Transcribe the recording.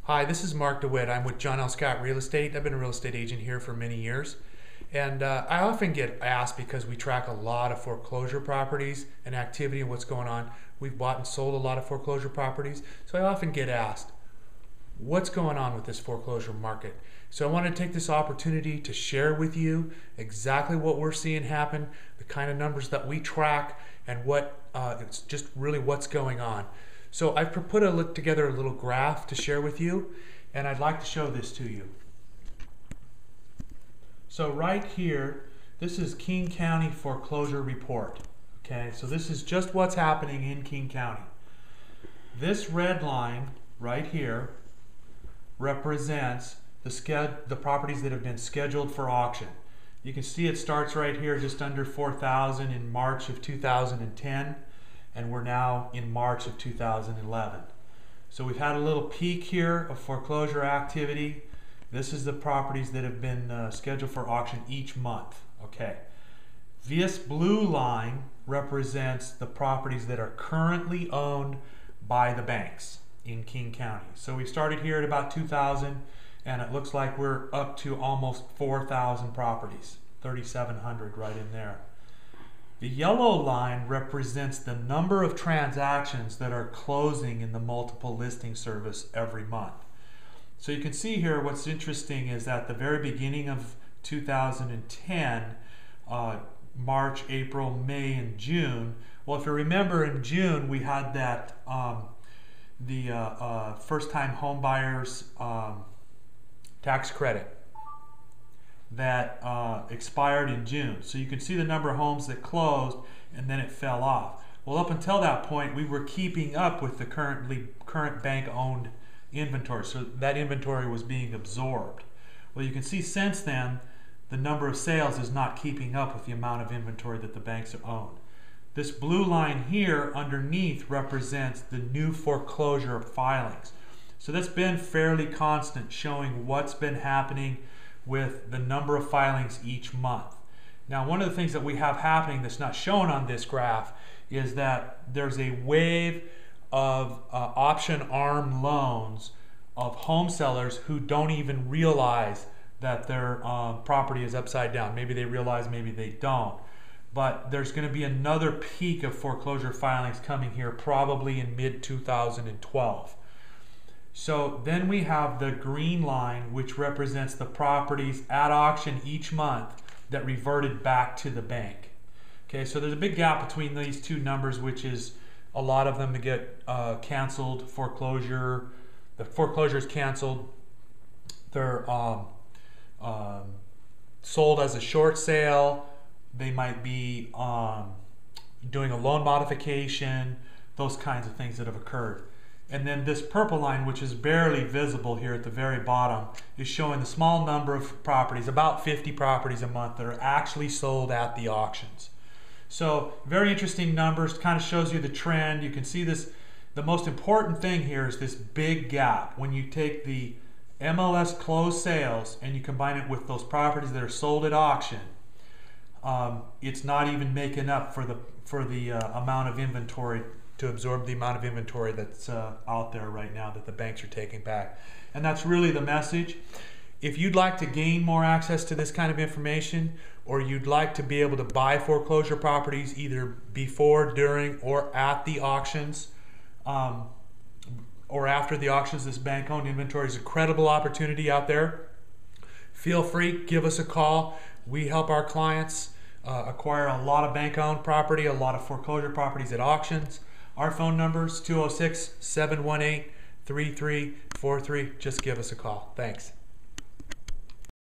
Hi, this is Mark DeWitt. I'm with John L. Scott Real Estate. I've been a real estate agent here for many years. And I often get asked, because we track a lot of foreclosure properties and activity and what's going on. We've bought and sold a lot of foreclosure properties. So I often get asked, what's going on with this foreclosure market? So I want to take this opportunity to share with you exactly what we're seeing happen, the kind of numbers that we track, and what it's just really what's going on. So I've put together a little graph to share with you, and I'd like to show this to you. So right here, this is King County Foreclosure Report. Okay, so this is just what's happening in King County. This red line right here represents the properties that have been scheduled for auction. You can see it starts right here just under 4,000 in March of 2010. And we're now in March of 2011. So we've had a little peak here of foreclosure activity. This is the properties that have been scheduled for auction each month. Okay. This blue line represents the properties that are currently owned by the banks in King County. So we started here at about 2,000, and it looks like we're up to almost 4,000 properties, 3,700 right in there. The yellow line represents the number of transactions that are closing in the multiple listing service every month. So you can see here what's interesting is at the very beginning of 2010, March, April, May, and June. Well, if you remember, in June we had that first-time home buyers tax credit that expired in June. So you can see the number of homes that closed, and then it fell off. Well, up until that point, we were keeping up with the current bank-owned inventory. So that inventory was being absorbed. Well, you can see since then, the number of sales is not keeping up with the amount of inventory that the banks own. This blue line here underneath represents the new foreclosure filings. So that's been fairly constant, showing what's been happening with the number of filings each month. Now, one of the things that we have happening that's not shown on this graph is that there's a wave of option arm loans of home sellers who don't even realize that their property is upside down. Maybe they realize, maybe they don't. But there's going to be another peak of foreclosure filings coming here probably in mid-2012. So then we have the green line, which represents the properties at auction each month that reverted back to the bank. Okay, so there's a big gap between these two numbers, which is a lot of them to get canceled, foreclosure. The foreclosure is canceled. They're sold as a short sale. They might be doing a loan modification, those kinds of things that have occurred. And then this purple line, which is barely visible here at the very bottom, is showing the small number of properties, about 50 properties a month, that are actually sold at the auctions. So very interesting numbers, kind of shows you the trend. You can see this. The most important thing here is this big gap. When you take the MLS closed sales and you combine it with those properties that are sold at auction, it's not even making up for the amount of inventory, to absorb the amount of inventory that's out there right now that the banks are taking back. And that's really the message. If you'd like to gain more access to this kind of information, or you'd like to be able to buy foreclosure properties either before, during, or at the auctions, or after the auctions, this bank-owned inventory is a credible opportunity out there. Feel free, give us a call. We help our clients acquire a lot of bank-owned property, a lot of foreclosure properties at auctions. Our phone number is 206-718-3343. Just give us a call. Thanks.